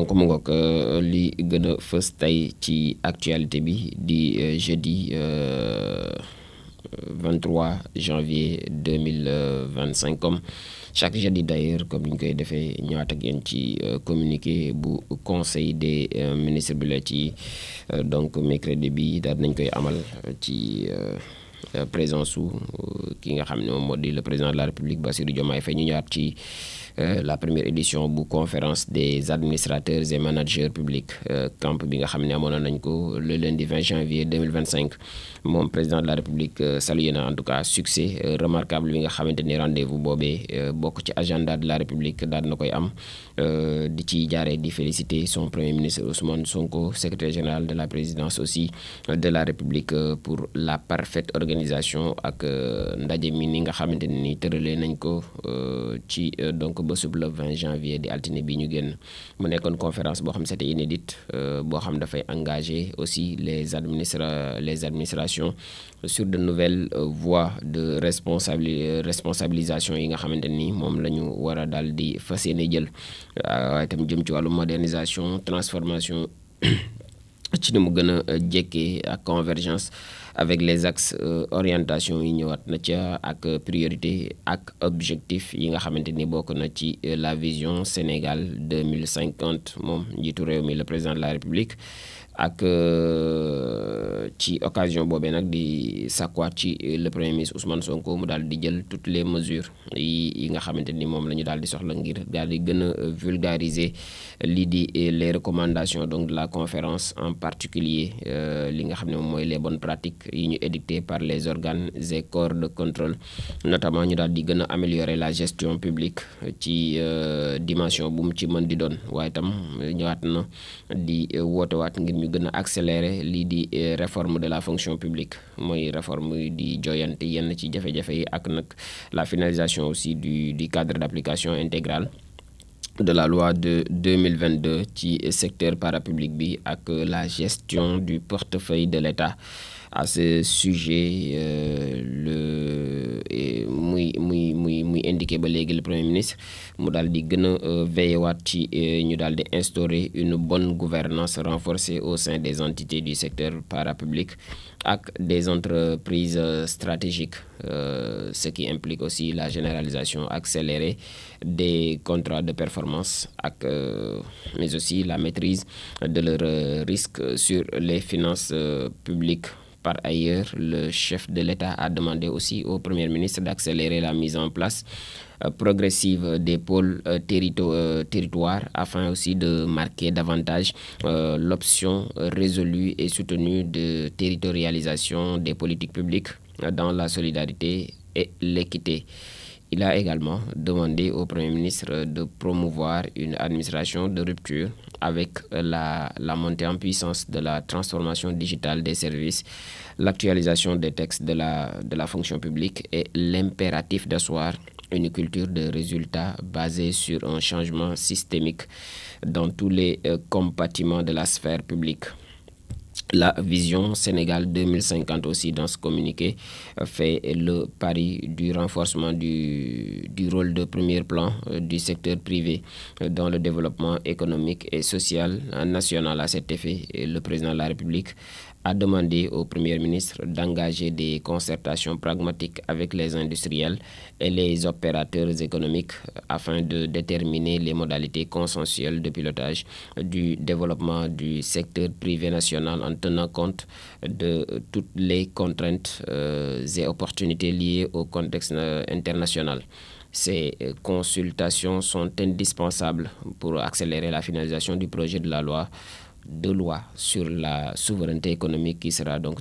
donc mu ngoog li gën a fës tey ci actualité bi di jeudi 23 janvier 2025 comme chaque jeudi d'ailleurs comme ni ñu koy defee ñëwaat ak yéen ci communiqué bu conseil des ministres bi la ci donc mercredi bi daal nañ koy amal ci présence su ki nga xam ne moom moo di le président de la République Bassirou Diomaye Faye ñu ñëwaat ci la première édition bu conférence des administrateurs et managers publics camp bi nga xam ne amoon nañ ko le lundi 20 janvier 2025 moom président de la République salué na en tout cas succès remarquable bi nga xamante ni rendez-vous boobee bokk ci agenda de la République daal na koy am di ci jaaree di féliciter son premier ministre Ousmane Sonko secrétaire général de la présidence aussi de la République pour la parfaite organisation ak ndaje mi ni nga xamante ni tëralee nañ ko ci donc bésub le 20 janvier di altine bi ñu génn mu nekkoon conférence boo xam c'était inédite boo xam dafay engager aussi les administrations sur de nouvelles voies de responsabilisation yi nga xamante ni moom la ñu war a daal di fas yéene jël waaye itam jëm ci wàllu modernisation transformation ci ni mu gën a jekkee ak convergence avec les axes orientation yi ñëwaat na ca ak priorité ak objectif yi nga xamante ni bokk na ci la vision Sénégal 2050 moom njiitu réew mi le président de la République ak ci occasion boobee nag di sakkuwaat ci le premier ministre Ousmane Sonko mu daal di jël toutes les mesures yi nga xamante ni moom la ñu daal di soxla ngir daal di gën a vulgariser lii di les recommandations donc de la conférence en particulier li nga xam ne moom mooy les bonnes pratiques yi ñu édictées par les organes et corps de contrôle notamment ñu daal di gën a améliorer la gestion publique ci dimension bu mu ci mën di doon waaye itam ñëwaat na di wootewaat ngir ñu gën a accélérer lii di réforme de la fonction publique mooy réforme di joyante yenn ci jafe-jafe yi ak nag la finalisation aussi du cadre d'application intégrale de la loi de 2022 ci secteur parapublic bi ak la gestion du portefeuille de l'État. À ce sujet muy indiqué ba léegi le premier ministre mu daal di gën a veiller waat ci ñu daal di instaurer une bonne gouvernance renforcée au sein des entités du secteur parapublic ak des entreprises stratégiques ce qui implique aussi la généralisation accélérée des contrats de performance ak mais aussi la maîtrise de leurs risques sur les finances publiques. Par ailleurs, le chef de l'État a demandé aussi au Premier ministre d'accélérer la mise en place progressive des pôles territoires afin aussi de marquer davantage l'option résolue et soutenue de territorialisation des politiques publiques dans la solidarité et l'équité. Il a également demandé au Premier ministre de promouvoir une administration de rupture avec la montée en puissance de la transformation digitale des services, l'actualisation des textes de la fonction publique et l'impératif d'asseoir une culture de résultats basée sur un changement systémique dans tous les compartiments de la sphère publique. La vision Sénégal 2050 aussi dans ce communiqué fait le pari du renforcement du rôle de premier plan du secteur privé dans le développement économique et social national. À cet effet, le président de la République a demandé au Premier ministre d'engager des concertations pragmatiques avec les industriels et les opérateurs économiques afin de déterminer les modalités consensuelles de pilotage du développement du secteur privé national en tenant compte de toutes les contraintes et opportunités liées au contexte international. Ces consultations sont indispensables pour accélérer la finalisation du projet de loi sur la souveraineté économique qui sera donc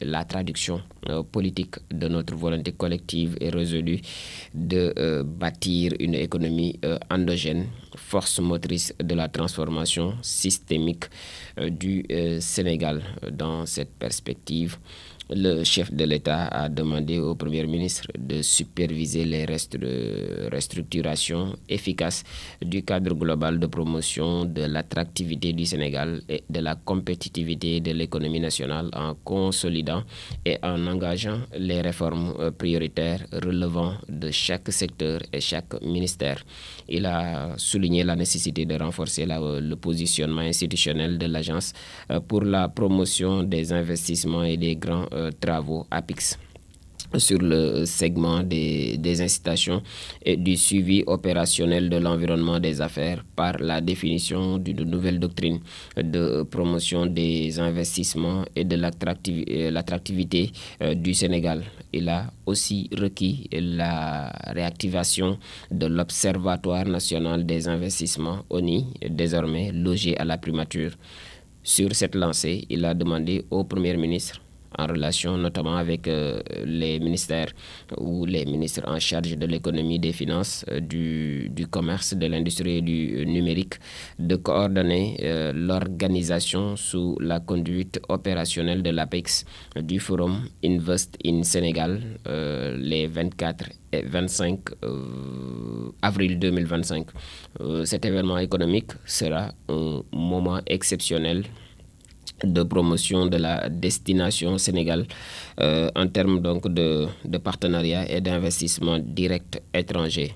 la traduction politique de notre volonté collective et résolue de bâtir une économie endogène, force motrice de la transformation systémique du Sénégal. Dans cette perspective, le chef de l'État a demandé au Premier ministre de superviser les restructurations efficaces du cadre global de promotion de l'attractivité du Sénégal sociale et de la compétitivité de l'économie nationale en consolidant et en engageant les réformes prioritaires relevant de chaque secteur et chaque ministère. Il a souligné la nécessité de renforcer le positionnement institutionnel de l'agence pour la promotion des investissements et des grands travaux APIX sur le segment des incitations et du suivi opérationnel de l'environnement des affaires par la définition d'une nouvelle doctrine de promotion des investissements et de l'attractivité du Sénégal. Il a aussi requis la réactivation de l'Observatoire national des investissements, ONI, désormais logé à la primature. Sur cette lancée, il a demandé au Premier ministre, en relation notamment avec les ministères ou les ministres en charge de l'économie, des finances, du commerce, de l'industrie et du numérique, de coordonner l'organisation sous la conduite opérationnelle de l'APEX du forum Invest in Sénégal les 24 et 25 avril 2025. Cet événement économique sera un moment exceptionnel de promotion de la destination Sénégal en termes donc de partenariat et d'investissement direct étranger.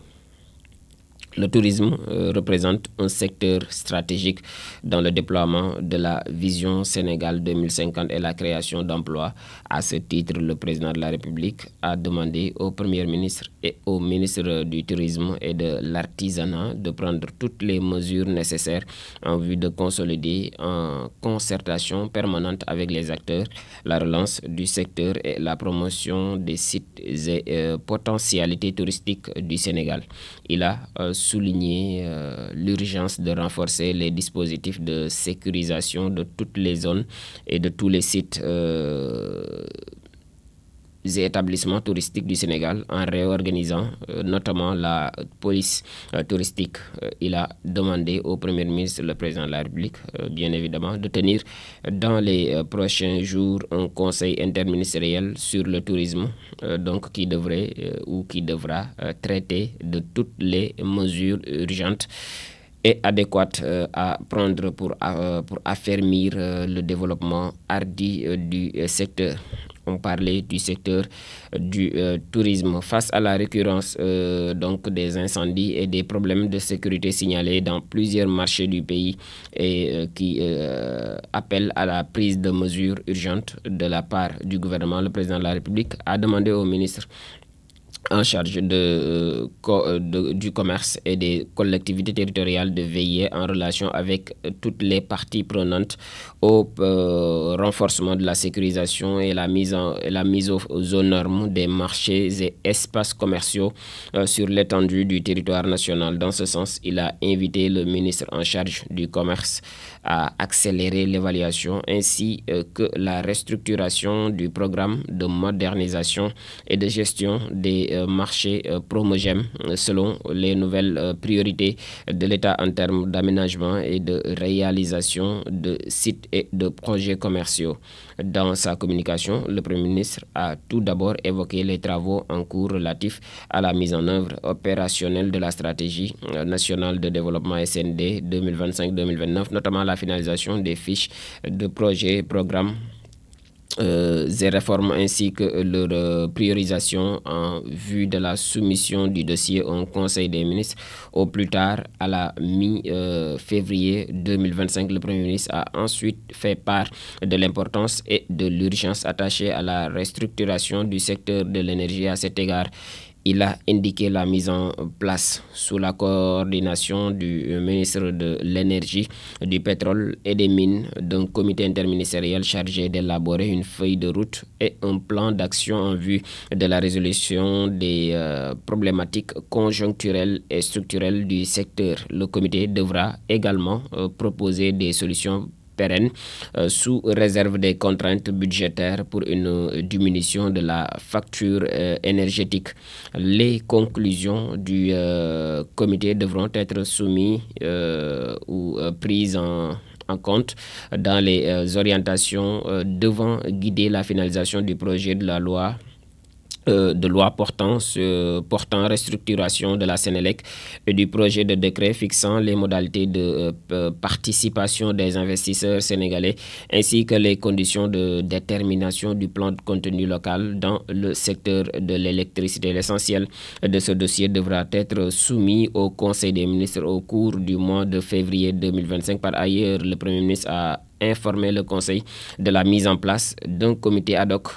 Le tourisme représente un secteur stratégique dans le déploiement de la vision Sénégal 2050 et la création d'emplois. À ce titre, le président de la République a demandé au Premier ministre et au ministre du Tourisme et de l'Artisanat de prendre toutes les mesures nécessaires en vue de consolider en concertation permanente avec les acteurs la relance du secteur et la promotion des sites et potentialités touristiques du Sénégal. Il a souligner l'urgence de renforcer les dispositifs de sécurisation de toutes les zones et de tous les sites et établissements touristiques du Sénégal en réorganisant notamment la police touristique. Il a demandé au Premier ministre, le président de la République, bien évidemment, de tenir dans les prochains jours un conseil interministériel sur le tourisme, donc qui devrait ou qui devra traiter de toutes les mesures urgentes et adéquates à prendre pour affermir le développement hardi du secteur. On parlait du secteur du tourisme face à la récurrence donc des incendies et des problèmes de sécurité signalés dans plusieurs marchés du pays et qui appellent à la prise de mesures urgentes de la part du gouvernement. Le président de la République a demandé au ministre en charge du commerce et des collectivités territoriales de veiller en relation avec toutes les parties prenantes au renforcement de la sécurisation et la mise aux normes des marchés et espaces commerciaux sur l'étendue du territoire national. Dans ce sens, il a invité le ministre en charge du commerce à accélérer l'évaluation ainsi que la restructuration du programme de modernisation et de gestion des marchés promogèmes selon les nouvelles priorités de l'État en termes d'aménagement et de réalisation de sites et de projets commerciaux. Dans sa communication, le Premier ministre a tout d'abord évoqué les travaux en cours relatifs à la mise en œuvre opérationnelle de la stratégie nationale de développement SND 2025-2029, notamment la finalisation des fiches de projets, programmes et réformes ainsi que leur priorisation en vue de la soumission du dossier au Conseil des ministres au plus tard à la mi-février 2025. Le Premier ministre a ensuite fait part de l'importance et de l'urgence attachée à la restructuration du secteur de l'énergie. À cet égard, il a indiqué la mise en place sous la coordination du ministre de l'Énergie, du Pétrole et des Mines d'un comité interministériel chargé d'élaborer une feuille de route et un plan d'action en vue de la résolution des problématiques conjoncturelles et structurelles du secteur. Le comité devra également proposer des solutions pérennes sous réserve des contraintes budgétaires pour une diminution de la facture énergétique. Les conclusions du comité devront être soumises ou prises en compte dans les orientations devant guider la finalisation du projet de la loi de loi portant restructuration de la Sénélec et du projet de décret fixant les modalités de participation des investisseurs sénégalais ainsi que les conditions de détermination du plan de contenu local dans le secteur de l'électricité. L'essentiel de ce dossier devra être soumis au Conseil des ministres au cours du mois de février 2025. Par ailleurs, le Premier ministre a informer le Conseil de la mise en place d'un comité ad hoc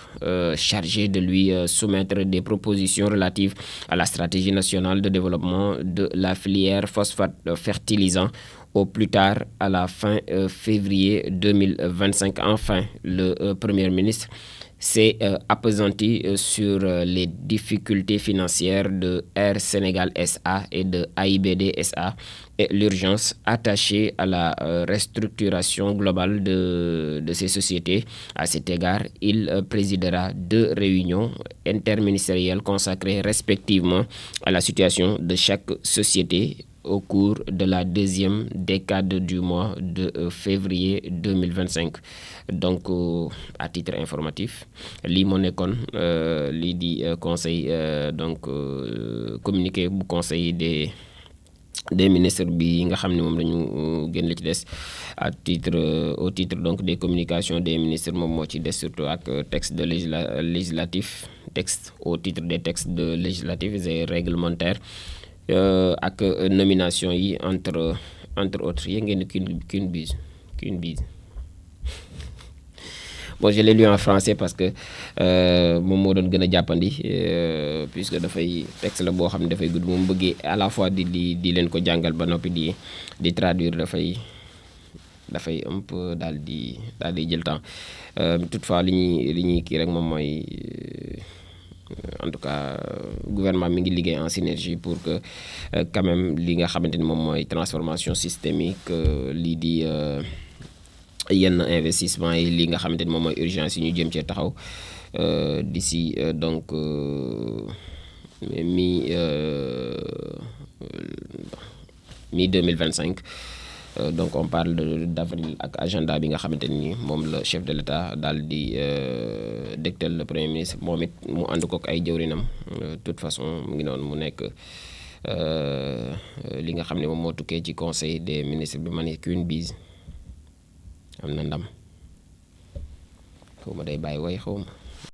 chargé de lui soumettre des propositions relatives à la stratégie nationale de développement de la filière phosphate fertilisant au plus tard à la fin février 2025. Enfin, le Premier ministre s'est appesanti sur les difficultés financières de Air Sénégal SA et de AIBD SA et l'urgence attachée à la restructuration globale de ces sociétés. À cet égard, il présidera 2 réunions interministérielles consacrées respectivement à la situation de chaque société au cours de la 2e décade du mois de février 2025. Donc à titre informatif lii moo nekkoon lii di conseil donc communiqué bu conseil des ministres bi nga xam ne moom lañu génn ci des à titre au titre donc des communications des ministres moom moo ci des surtout ak texte de législatif texte au titre des textes de législatifs et réglementaires ak nomination yi entre autres yi ngeen qu'une bise bon je l'ai lu en français parce que moom moo doon gën a jàppandi puisque dafay texte la boo xam ne dafay gudd moom bëggee à la fois di leen ko jàngal ba noppi di traduire dafay un peu daal di jël temps toutefois li ñuy kii rek moom mooy en tout cas gouvernement mi ngi liggéey en synergie pour que quand même li nga xamante ni moom mooy transformation systémique lii di yenn investissement yi li nga xamante ni moom mooy urgence yi ñu jëm cee taxaw d'ici donc mi 2025 donc on parle d'avril ak agenda bi nga xamante ni moom la chef de l'État daal di dégtal le premier ministre moom it mu ànd kook ay jëwrinam de toute façon mu ngi noonu mu nekk li nga xam ne moom moo tukkee ci conseil des ministres bi ma ne qu'une bise am na ndam xaw ma day bàyyi way xaw ma